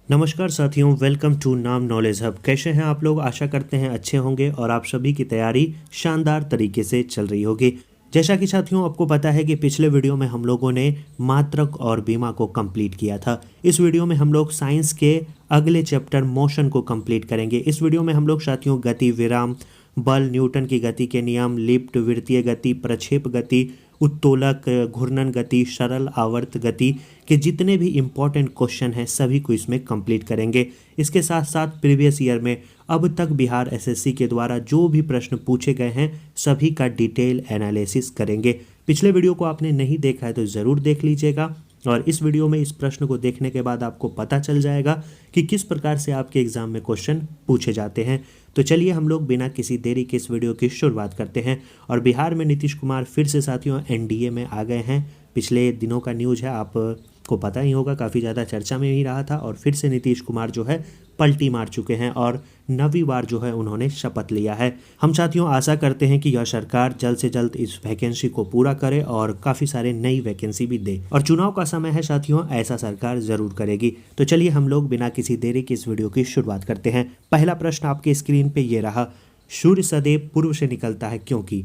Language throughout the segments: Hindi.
नमस्कार साथियों, वेलकम टू नाम नॉलेज हब। कैसे हैं आप लोग? आशा करते हैं अच्छे होंगे और आप सभी की तैयारी शानदार तरीके से चल रही होगी। जैसा कि साथियों आपको पता है कि पिछले वीडियो में हम लोगों ने मात्रक और बीमा को कंप्लीट किया था। इस वीडियो में हम लोग साइंस के अगले चैप्टर मोशन को कंप्लीट करेंगे। इस वीडियो में हम लोग साथियों गति, विराम, बल, न्यूटन की गति के नियम, लिफ्ट, वृत्तीय गति, प्रक्षेप गति, उत्तोलक, घूर्णन गति, सरल आवर्त गति के जितने भी इम्पोर्टेंट क्वेश्चन हैं सभी को इसमें कंप्लीट करेंगे। इसके साथ साथ प्रीवियस ईयर में अब तक बिहार एसएससी के द्वारा जो भी प्रश्न पूछे गए हैं सभी का डिटेल एनालिसिस करेंगे। पिछले वीडियो को आपने नहीं देखा है तो ज़रूर देख लीजिएगा और इस वीडियो में इस प्रश्न को देखने के बाद आपको पता चल जाएगा कि किस प्रकार से आपके एग्जाम में क्वेश्चन पूछे जाते हैं। तो चलिए हम लोग बिना किसी देरी के इस वीडियो की शुरुआत करते हैं। और बिहार में नीतीश कुमार फिर से साथियों एनडीए में आ गए हैं। पिछले दिनों का न्यूज़ है, आपको पता ही होगा, काफ़ी ज़्यादा चर्चा में ही रहा था और फिर से नीतीश कुमार जो है पलटी मार चुके हैं और 9वीं बार जो है उन्होंने शपथ लिया है। हम साथियों आशा करते हैं कि यह सरकार जल्द से जल्द इस वैकेंसी को पूरा करे और काफ़ी सारे नई वैकेंसी भी दे। और चुनाव का समय है साथियों, ऐसा सरकार ज़रूर करेगी। तो चलिए हम लोग बिना किसी देरी के इस वीडियो की शुरुआत करते हैं। पहला प्रश्न आपके स्क्रीन पे ये रहा, सूर्य सदैव पूर्व से निकलता है क्योंकि?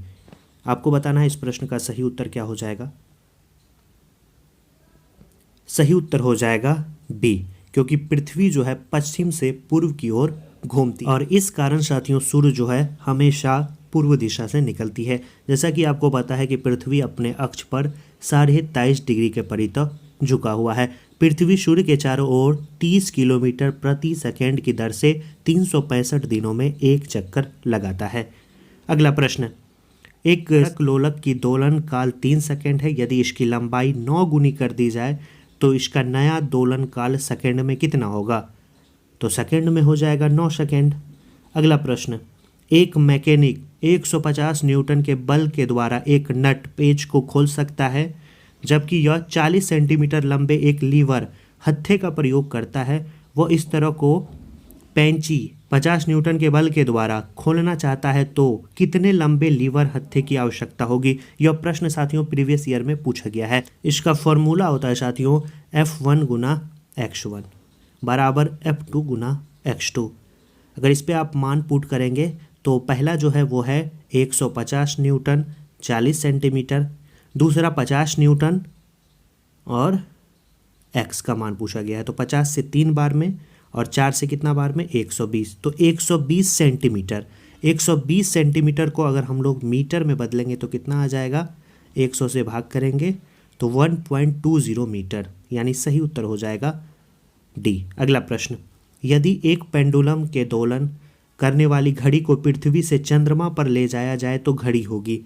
आपको बताना है इस प्रश्न का सही उत्तर क्या हो जाएगा। सही उत्तर हो जाएगा बी, क्योंकि पृथ्वी जो है पश्चिम से पूर्व की ओर घूमती और इस कारण साथियों सूर्य जो है हमेशा पूर्व दिशा से निकलती है। जैसा कि आपको पता है कि पृथ्वी अपने अक्ष पर 23.5 डिग्री के परितः झुका हुआ है। पृथ्वी सूर्य के चारों ओर 30 किलोमीटर प्रति सेकंड की दर से 365 दिनों में एक चक्कर लगाता है। अगला प्रश्न, एक लोलक की दोलन काल 3 सेकंड है। यदि इसकी लंबाई 9 गुनी कर दी जाए तो इसका नया दोलन काल सेकंड में कितना होगा? तो सेकंड में हो जाएगा 9 सेकंड। अगला प्रश्न, एक मैकेनिक 150 न्यूटन के बल के द्वारा एक नट पेच को खोल सकता है जबकि यह 40 सेंटीमीटर लंबे एक लीवर हत्थे का प्रयोग करता है। वह इस तरह को पेंची 50 न्यूटन के बल के द्वारा खोलना चाहता है तो कितने लंबे लीवर हत्थे की आवश्यकता होगी? यह प्रश्न साथियों प्रीवियस ईयर में पूछा गया है। इसका फॉर्मूला होता है साथियों F1 गुना x1 बराबर F2 गुना x2। अगर इस पे आप मान पुट करेंगे तो पहला जो है वो है 150 न्यूटन 40 सेंटीमीटर, दूसरा 50 न्यूटन और x का मान पूछा गया है तो 50 से 3 बार में और 4 से कितना बार में 120, तो 120 सेंटीमीटर। 120 सेंटीमीटर को अगर हम लोग मीटर में बदलेंगे तो कितना आ जाएगा? 100 से भाग करेंगे तो 1.20 मीटर, यानी सही उत्तर हो जाएगा डी। अगला प्रश्न, यदि एक पेंडुलम के दोलन करने वाली घड़ी को पृथ्वी से चंद्रमा पर ले जाया जाए तो घड़ी होगी?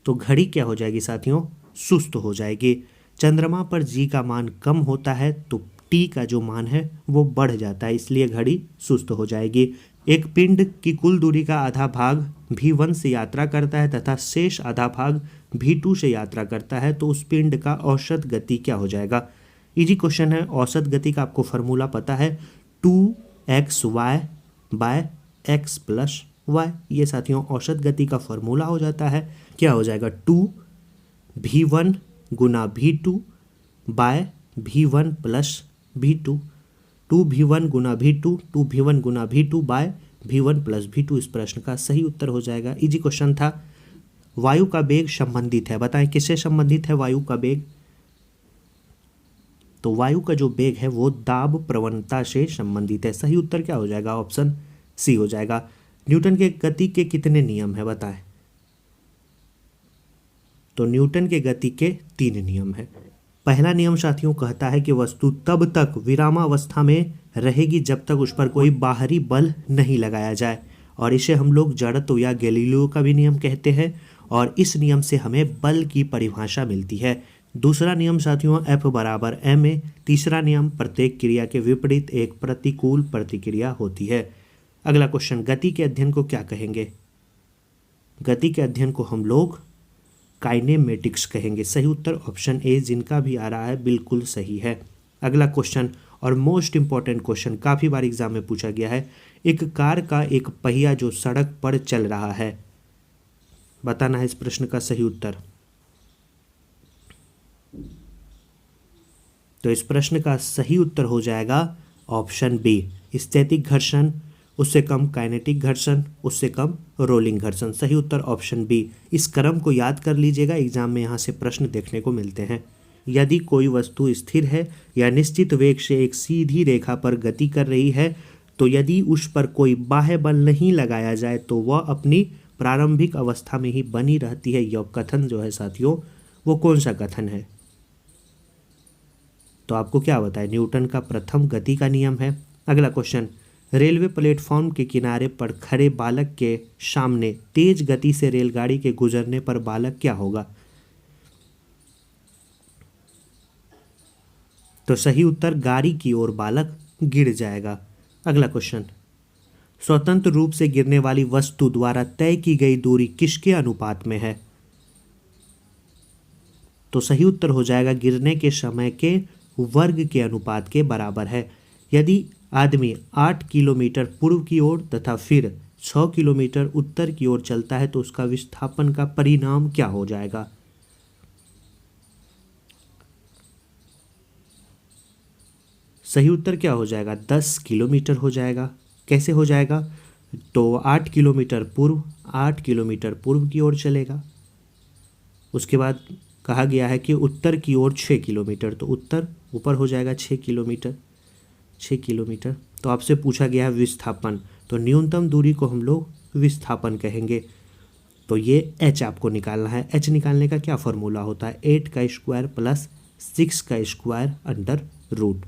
तो घड़ी क्या हो जाएगी साथियों? सुस्त हो जाएगी। चंद्रमा पर जी का मान कम होता है तो टी का जो मान है वो बढ़ जाता है, इसलिए घड़ी सुस्त हो जाएगी। एक पिंड की कुल दूरी का आधा भाग v1 से यात्रा करता है तथा शेष आधा भाग v2 से यात्रा करता है तो उस पिंड का औसत गति क्या हो जाएगा? इजी क्वेश्चन है। औसत गति का आपको फॉर्मूला पता है 2xy bye x plus Y. ये साथियों औसत गति का फॉर्मूला हो जाता है। क्या हो जाएगा? 2v1 गुना v2 by v1 plus v2। 2v1 गुना v2, 2v1 गुना v2 by v1 plus v2 इस प्रश्न का सही उत्तर हो जाएगा। इजी क्वेश्चन था। वायु का वेग संबंधित है, बताएं किससे संबंधित है वायु का वेग? तो वायु का जो वेग है वो दाब प्रवणता से संबंधित है। सही उत्तर क्या हो जाएगा? ऑप्शन सी हो जाएगा। न्यूटन के गति के कितने नियम है बताएं? तो न्यूटन के गति के 3 नियम है। पहला नियम साथियों कहता है कि वस्तु तब तक विरामावस्था में रहेगी जब तक उस पर कोई बाहरी बल नहीं लगाया जाए और इसे हम लोग जड़त्व या गैलीलियो का भी नियम कहते हैं और इस नियम से हमें बल की परिभाषा मिलती है। दूसरा नियम साथियों F बराबर ma। तीसरा नियम प्रत्येक क्रिया के विपरीत एक प्रतिकूल प्रतिक्रिया होती है। अगला क्वेश्चन, गति के अध्ययन को क्या कहेंगे? गति के अध्ययन को हम लोग काइनेमेटिक्स कहेंगे। सही उत्तर ऑप्शन ए, जिनका भी आ रहा है बिल्कुल सही है। अगला क्वेश्चन और मोस्ट इंपॉर्टेंट क्वेश्चन, काफ़ी बार एग्जाम में पूछा गया है। एक कार का एक पहिया जो सड़क पर चल रहा है, बताना है इस प्रश्न का सही उत्तर। तो इस प्रश्न का सही उत्तर हो जाएगा ऑप्शन बी, स्थैतिक घर्षण, उससे कम काइनेटिक घर्षण, उससे कम रोलिंग घर्षण। सही उत्तर ऑप्शन बी। इस क्रम को याद कर लीजिएगा, एग्जाम में यहाँ से प्रश्न देखने को मिलते हैं। यदि कोई वस्तु स्थिर है या निश्चित वेग से एक सीधी रेखा पर गति कर रही है, तो यदि उस पर कोई बाह्य बल नहीं लगाया जाए तो वह अपनी प्रारंभिक अवस्था में ही बनी रहती है। यह कथन जो है साथियों, वो कौन सा कथन है? तो आपको क्या बताए, न्यूटन का प्रथम गति का नियम है। अगला क्वेश्चन, रेलवे प्लेटफॉर्म के किनारे पर खड़े बालक के सामने तेज गति से रेलगाड़ी के गुजरने पर बालक क्या होगा? तो सही उत्तर गाड़ी की ओर बालक गिर जाएगा। अगला क्वेश्चन, स्वतंत्र रूप से गिरने वाली वस्तु द्वारा तय की गई दूरी किसके अनुपात में है? तो सही उत्तर हो जाएगा गिरने के समय के वर्ग के अनुपात के बराबर है। यदि आदमी 8 किलोमीटर पूर्व की ओर तथा फिर 6 किलोमीटर उत्तर की ओर चलता है तो उसका विस्थापन का परिणाम क्या हो जाएगा? सही उत्तर क्या हो जाएगा? 10 किलोमीटर हो जाएगा। कैसे हो जाएगा? तो 8 किलोमीटर पूर्व, 8 किलोमीटर पूर्व की ओर चलेगा। उसके बाद कहा गया है कि उत्तर की ओर 6 किलोमीटर, तो उत्तर ऊपर हो जाएगा 6 किलोमीटर, 6 किलोमीटर। तो आपसे पूछा गया है विस्थापन, तो न्यूनतम दूरी को हम लोग विस्थापन कहेंगे। तो ये h आपको निकालना है। h निकालने का क्या फॉर्मूला होता है? 8 का स्क्वायर प्लस 6 का स्क्वायर अंडर रूट।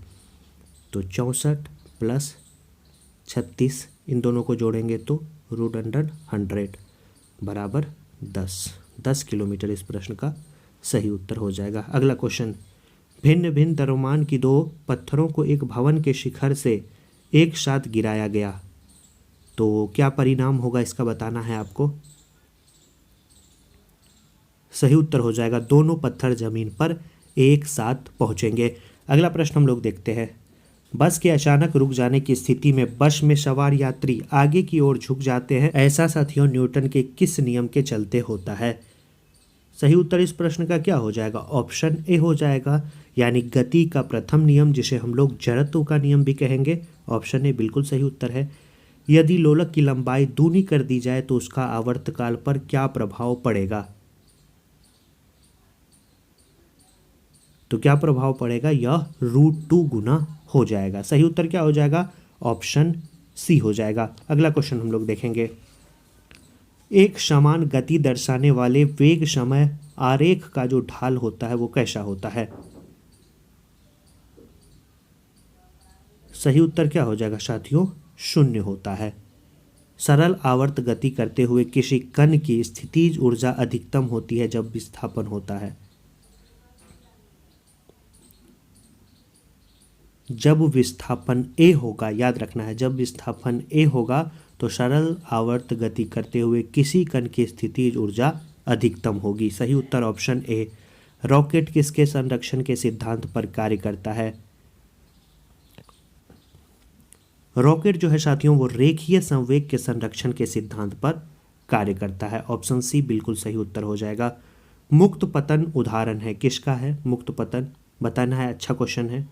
तो 64 प्लस 36, इन दोनों को जोड़ेंगे तो रूट अंडर 100 बराबर 10 किलोमीटर इस प्रश्न का सही उत्तर हो जाएगा। अगला क्वेश्चन, भिन्न भिन्न द्रव्यमान की 2 पत्थरों को एक भवन के शिखर से एक साथ गिराया गया, तो क्या परिणाम होगा इसका बताना है आपको। सही उत्तर हो जाएगा दोनों पत्थर जमीन पर एक साथ पहुंचेंगे। अगला प्रश्न हम लोग देखते हैं, बस के अचानक रुक जाने की स्थिति में बस में सवार यात्री आगे की ओर झुक जाते हैं। ऐसा साथियों न्यूटन के किस नियम के चलते होता है? सही उत्तर इस प्रश्न का क्या हो जाएगा? ऑप्शन ए हो जाएगा, यानी गति का प्रथम नियम, जिसे हम लोग जड़त्व का नियम भी कहेंगे। ऑप्शन ए बिल्कुल सही उत्तर है। यदि लोलक की लंबाई दूनी कर दी जाए तो उसका आवर्तकाल पर क्या प्रभाव पड़ेगा? तो क्या प्रभाव पड़ेगा? यह √2 गुना हो जाएगा। सही उत्तर क्या हो जाएगा? ऑप्शन सी हो जाएगा। अगला क्वेश्चन हम लोग देखेंगे, एक समान गति दर्शाने वाले वेग समय आरेख का जो ढाल होता है वो कैसा होता है? सही उत्तर क्या हो जाएगा साथियों? 0 होता है। सरल आवर्त गति करते हुए किसी कण की स्थितिज ऊर्जा अधिकतम होती है जब विस्थापन होता है। जब विस्थापन ए होगा, याद रखना है, जब विस्थापन ए होगा तो सरल आवर्त गति करते हुए किसी कण की स्थितिज ऊर्जा अधिकतम होगी। सही उत्तर ऑप्शन ए। रॉकेट किसके संरक्षण के सिद्धांत पर कार्य करता है? रॉकेट जो है साथियों वो रेखीय संवेग के संरक्षण के सिद्धांत पर कार्य करता है। ऑप्शन सी बिल्कुल सही उत्तर हो जाएगा। मुक्त पतन उदाहरण है किसका है? मुक्त पतन बताना है, अच्छा क्वेश्चन है।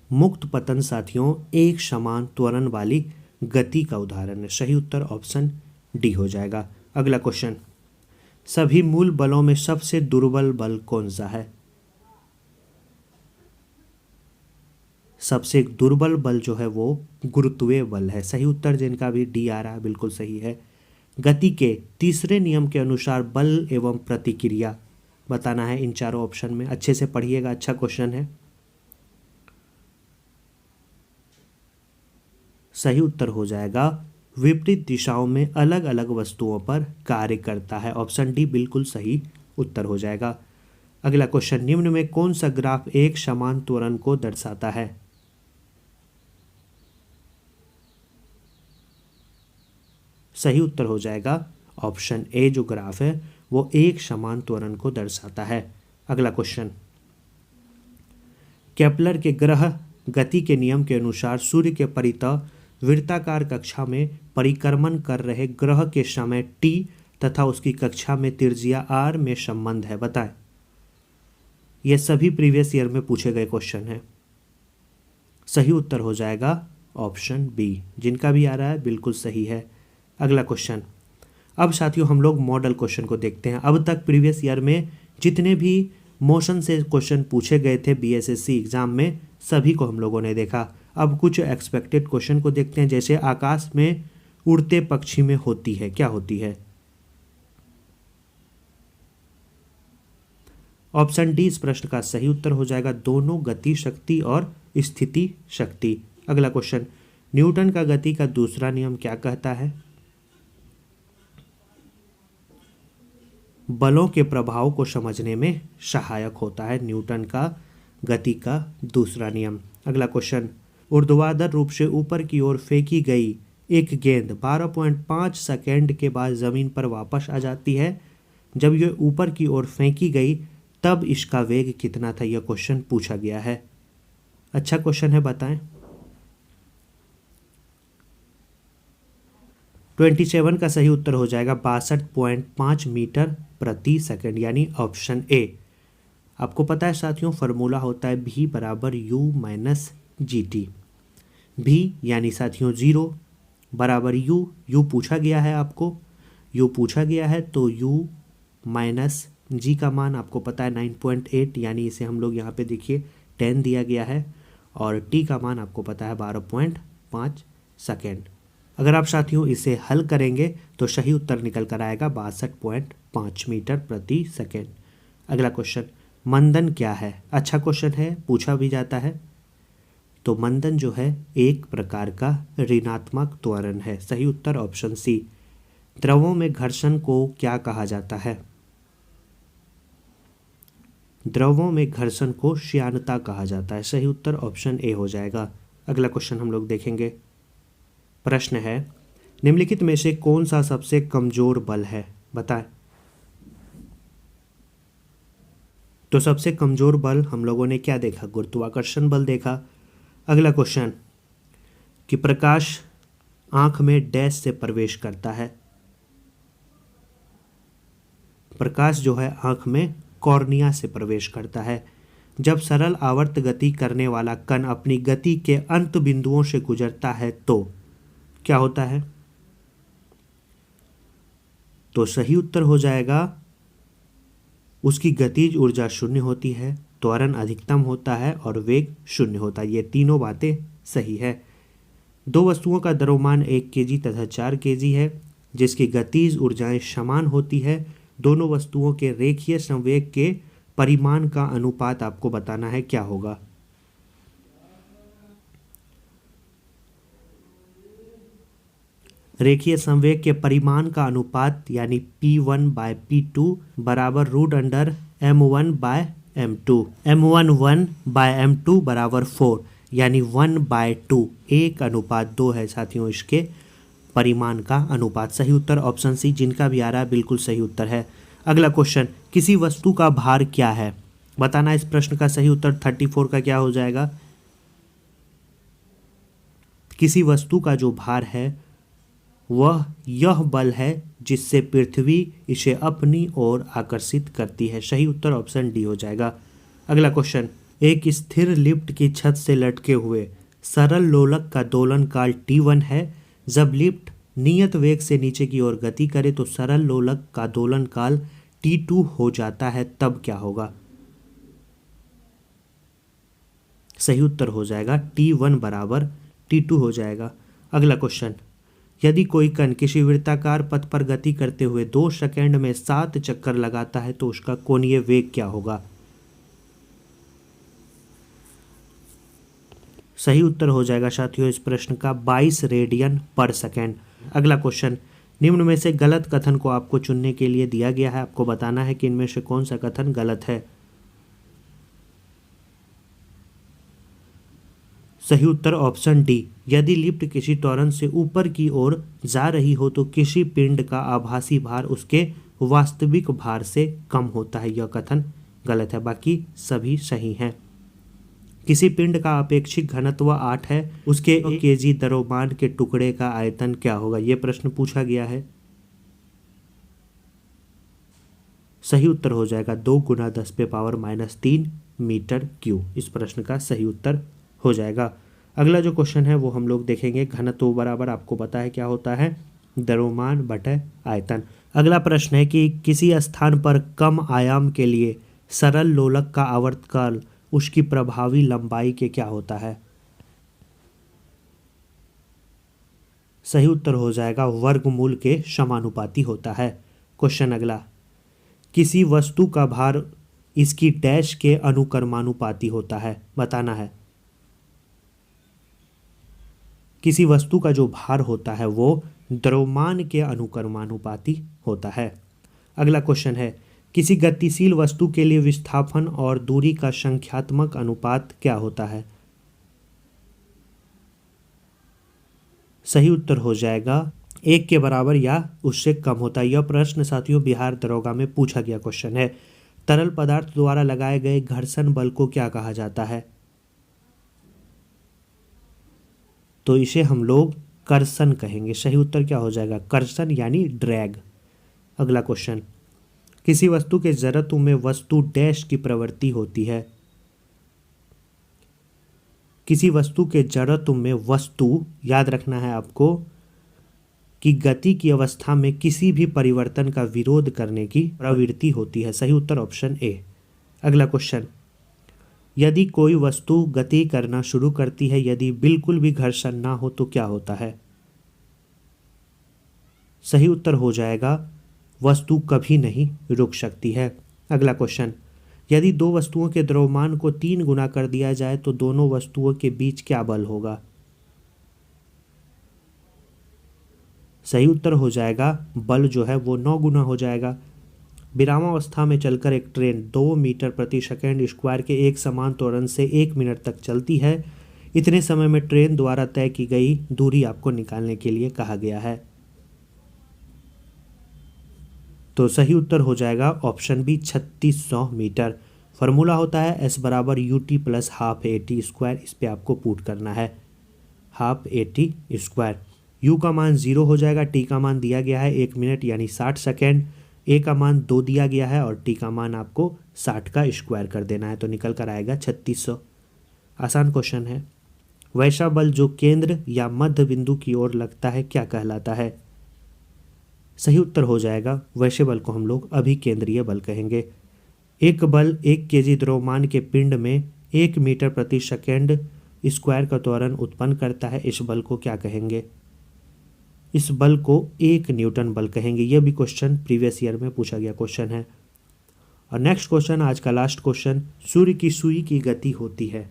मुक्त पतन साथियों एक समान त्वरण वाली गति का उदाहरण है। सही उत्तर ऑप्शन डी हो जाएगा। अगला क्वेश्चन, सभी मूल बलों में सबसे दुर्बल बल कौन सा है? सबसे दुर्बल बल जो है वो गुरुत्वीय बल है। सही उत्तर जिनका भी डी आ रहा है बिल्कुल सही है। गति के तीसरे नियम के अनुसार बल एवं प्रतिक्रिया बताना है इन चारों ऑप्शन में। अच्छे से पढ़िएगा, अच्छा क्वेश्चन है। सही उत्तर हो जाएगा विपरीत दिशाओं में अलग अलग वस्तुओं पर कार्य करता है। ऑप्शन डी बिल्कुल सही उत्तर हो जाएगा। अगला क्वेश्चन, निम्न में कौन सा ग्राफ एक समान त्वरण को दर्शाता है? सही उत्तर हो जाएगा ऑप्शन ए, जो ग्राफ है वो एक समान त्वरण को दर्शाता है। अगला क्वेश्चन, केपलर के ग्रह गति के नियम के अनुसार सूर्य के परितः वृत्ताकार कक्षा में परिक्रमण कर रहे ग्रह के समय t तथा उसकी कक्षा में त्रिज्या r में संबंध है, बताएं। ये सभी प्रीवियस ईयर में पूछे गए क्वेश्चन हैं। सही उत्तर हो जाएगा ऑप्शन बी। जिनका भी आ रहा है बिल्कुल सही है। अगला क्वेश्चन। अब साथियों हम लोग मॉडल क्वेश्चन को देखते हैं। अब तक प्रीवियस ईयर में जितने भी मोशन से क्वेश्चन पूछे गए थे बीएसएससी एग्जाम में, सभी को हम लोगों ने देखा। अब कुछ एक्सपेक्टेड क्वेश्चन को देखते हैं। जैसे आकाश में उड़ते पक्षी में होती है, क्या होती है? ऑप्शन डी इस प्रश्न का सही उत्तर हो जाएगा, दोनों गति शक्ति और स्थिति शक्ति। अगला क्वेश्चन। न्यूटन का गति का दूसरा नियम क्या कहता है? बलों के प्रभाव को समझने में सहायक होता है न्यूटन का गति का दूसरा नियम। अगला क्वेश्चन। ऊर्ध्वाधर रूप से ऊपर की ओर फेंकी गई एक गेंद 12.5 सेकेंड के बाद जमीन पर वापस आ जाती है। जब यह ऊपर की ओर फेंकी गई तब इसका वेग कितना था? यह क्वेश्चन पूछा गया है। अच्छा क्वेश्चन है, बताएं। 27 का सही उत्तर हो जाएगा 62.5 मीटर प्रति सेकंड, यानी ऑप्शन ए। आपको पता है साथियों फॉर्मूला होता है भी बराबर यू माइनस जी टी। भी यानी साथियों 0 बराबर यू पूछा गया है आपको, यू पूछा गया है तो यू माइनस जी का मान आपको पता है 9.8, यानी इसे हम लोग यहाँ पे देखिए 10 दिया गया है, और टी का मान आपको पता है 12.5 सेकेंड। अगर आप साथियों इसे हल करेंगे तो सही उत्तर निकल कर आएगा 62.5 मीटर प्रति सेकेंड। अगला क्वेश्चन। मंदन क्या है? अच्छा क्वेश्चन है, पूछा भी जाता है। तो मंदन जो है एक प्रकार का ऋणात्मक त्वरण है। सही उत्तर ऑप्शन सी। द्रवों में घर्षण को क्या कहा जाता है? द्रवों में घर्षण को श्यानता कहा जाता है। सही उत्तर ऑप्शन ए हो जाएगा। अगला क्वेश्चन हम लोग देखेंगे। प्रश्न है, निम्नलिखित में से कौन सा सबसे कमजोर बल है? बताएं। तो सबसे कमजोर बल हम लोगों ने क्या देखा? गुरुत्वाकर्षण बल देखा। अगला क्वेश्चन कि प्रकाश आंख में डैश से प्रवेश करता है। प्रकाश जो है आंख में कॉर्निया से प्रवेश करता है। जब सरल आवर्त गति करने वाला कण अपनी गति के अंत बिंदुओं से गुजरता है तो क्या होता है? तो सही उत्तर हो जाएगा उसकी गतिज ऊर्जा शून्य होती है, त्वरण अधिकतम होता है और वेग शून्य होता है। ये तीनों बातें सही है। दो वस्तुओं का द्रव्यमान 1 केजी तथा 4 केजी है, जिसकी गतिज ऊर्जाएं समान होती है। दोनों वस्तुओं के रेखीय संवेग के परिमाण का अनुपात आपको बताना है, क्या होगा? रेखीय संवेग के परिमाण का अनुपात यानी P1/P2 बराबर √m1/m2। m1 बराबर 4, यानी 1/2। 1:2 है साथियों इसके परिमाण का अनुपात। सही उत्तर ऑप्शन सी। जिनका भी आ रहा है बिल्कुल सही उत्तर है। अगला क्वेश्चन। किसी वस्तु का भार क्या है? बताना। इस प्रश्न का सही उत्तर 34 का क्या हो जाएगा? किसी वस्तु का जो भार है वह यह बल है जिससे पृथ्वी इसे अपनी ओर आकर्षित करती है। सही उत्तर ऑप्शन डी हो जाएगा। अगला क्वेश्चन। एक स्थिर लिफ्ट की छत से लटके हुए सरल लोलक का दोलन काल T1 है। जब लिफ्ट नियत वेग से नीचे की ओर गति करे तो सरल लोलक का दोलन काल T2 हो जाता है, तब क्या होगा? सही उत्तर हो जाएगा T1 बराबर T2 हो जाएगा। अगला क्वेश्चन। यदि कोई कण किसी वृत्ताकार पथ पर गति करते हुए 2 सेकंड में 7 चक्कर लगाता है तो उसका कोणीय वेग क्या होगा? सही उत्तर हो जाएगा साथियों इस प्रश्न का 22 रेडियन पर सेकेंड। अगला क्वेश्चन। निम्न में से गलत कथन को आपको चुनने के लिए दिया गया है। आपको बताना है कि इनमें से कौन सा कथन गलत है। सही उत्तर ऑप्शन डी। यदि लिफ्ट किसी त्वरण से ऊपर की ओर जा रही हो तो किसी पिंड का आभासी भार उसके वास्तविक भार से कम होता है। यह कथन गलत है, बाकी सभी सही हैं। किसी पिंड का अपेक्षिक घनत्व 8 है, उसके 1 केजी द्रव्यमान के टुकड़े का आयतन क्या होगा? यह प्रश्न पूछा गया है। सही उत्तर हो जाएगा 2 × 10⁻³ मीटर क्यूब। इस प्रश्न का सही उत्तर हो जाएगा। अगला जो क्वेश्चन है वो हम लोग देखेंगे। घनत्व बराबर आपको पता है क्या होता है, द्रव्यमान बटे आयतन। अगला प्रश्न है कि किसी स्थान पर कम आयाम के लिए सरल लोलक का आवर्तकाल उसकी प्रभावी लंबाई के क्या होता है। सही उत्तर हो जाएगा वर्गमूल के समानुपाती होता है। क्वेश्चन अगला, किसी वस्तु का भार इसकी डैश के अनुक्रमानुपाती होता है, बताना है। किसी वस्तु का जो भार होता है वो द्रव्यमान के अनुक्रमानुपाती होता है। अगला क्वेश्चन है, किसी गतिशील वस्तु के लिए विस्थापन और दूरी का संख्यात्मक अनुपात क्या होता है। सही उत्तर हो जाएगा 1 के बराबर या उससे कम होता है। यह प्रश्न साथियों बिहार दरोगा में पूछा गया क्वेश्चन है। तरल पदार्थ द्वारा लगाए गए घर्षण बल को क्या कहा जाता है। तो इसे हम लोग कर्षण कहेंगे। सही उत्तर क्या हो जाएगा, कर्षण यानी ड्रैग। अगला क्वेश्चन, किसी वस्तु के जड़त्व में वस्तु डैश की प्रवृत्ति होती है। किसी वस्तु के जड़त्व में वस्तु, याद रखना है आपको, कि गति की अवस्था में किसी भी परिवर्तन का विरोध करने की प्रवृत्ति होती है। सही उत्तर ऑप्शन ए। अगला क्वेश्चन, यदि कोई वस्तु गति करना शुरू करती है यदि बिल्कुल भी घर्षण ना हो तो क्या होता है। सही उत्तर हो जाएगा वस्तु कभी नहीं रुक सकती है। अगला क्वेश्चन, यदि दो वस्तुओं के द्रव्यमान को 3 गुना कर दिया जाए तो दोनों वस्तुओं के बीच क्या बल होगा। सही उत्तर हो जाएगा बल जो है वो 9 गुना हो जाएगा। विरामावस्था में चलकर एक ट्रेन 2 मीटर प्रति सेकंड स्क्वायर के एक समान त्वरण से 1 मिनट तक चलती है। इतने समय में ट्रेन द्वारा तय की गई दूरी आपको निकालने के लिए कहा गया है। तो सही उत्तर हो जाएगा ऑप्शन बी 3600 मीटर। फॉर्मूला होता है S बराबर UT plus half AT square. इस पे आपको पुट करना है हाफ AT स्क्वायर। U का मान 0 हो जाएगा, T का मान दिया गया है 1 मिनट यानी 60 सेकेंड, A का मान 2 दिया गया है और T का मान आपको 60 का स्क्वायर कर देना है, तो निकल कर आएगा 3600। आसान क्वेश्चन है। वैसा बल जो केंद्र या मध्य बिंदु की ओर लगता है क्या कहलाता है। सही उत्तर हो जाएगा वैसे बल को हम लोग अभिकेंद्रीय बल कहेंगे। एक बल 1 kg द्रव्यमान के पिंड में 1 मीटर प्रति सेकेंड स्क्वायर का त्वरण उत्पन्न करता है। इस बल को क्या कहेंगे। इस बल को 1 न्यूटन बल कहेंगे। यह भी क्वेश्चन प्रीवियस ईयर में पूछा गया क्वेश्चन है। और नेक्स्ट क्वेश्चन, आज का लास्ट क्वेश्चन, सूर्य की सुई की गति होती है।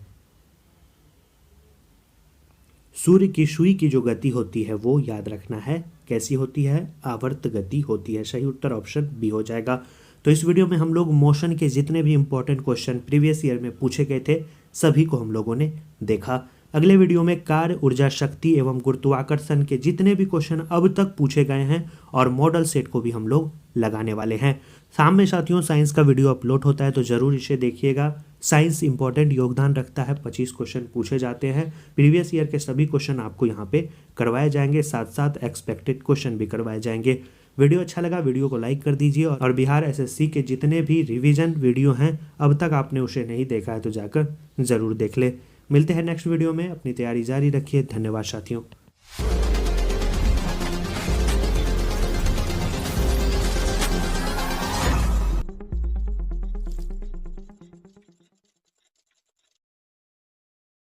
सूर्य की सुई की जो गति होती है वो याद रखना है कैसी होती है, आवर्त गति होती है। सही उत्तर ऑप्शन बी हो जाएगा। तो इस वीडियो में हम लोग मोशन के जितने भी इंपॉर्टेंट क्वेश्चन प्रीवियस ईयर में पूछे गए थे सभी को हम लोगों ने देखा। अगले वीडियो में कार्य, ऊर्जा, शक्ति एवं गुरुत्वाकर्षण के जितने भी क्वेश्चन अब तक पूछे गए हैं और मॉडल सेट को भी हम लोग लगाने वाले हैं। शाम में साथियों साइंस का वीडियो अपलोड होता है तो जरूर इसे देखिएगा। साइंस इंपॉर्टेंट योगदान रखता है, 25 क्वेश्चन पूछे जाते हैं। प्रीवियस ईयर के सभी क्वेश्चन आपको यहाँ पे करवाए जाएंगे, साथ साथ एक्सपेक्टेड क्वेश्चन भी करवाए जाएंगे। वीडियो अच्छा लगा वीडियो को लाइक कर दीजिए और बिहार SSC के जितने भी रिवीजन वीडियो हैं अब तक आपने उसे नहीं देखा है तो जाकर ज़रूर देख ले। मिलते हैं नेक्स्ट वीडियो में, अपनी तैयारी जारी रखिए। धन्यवाद साथियों।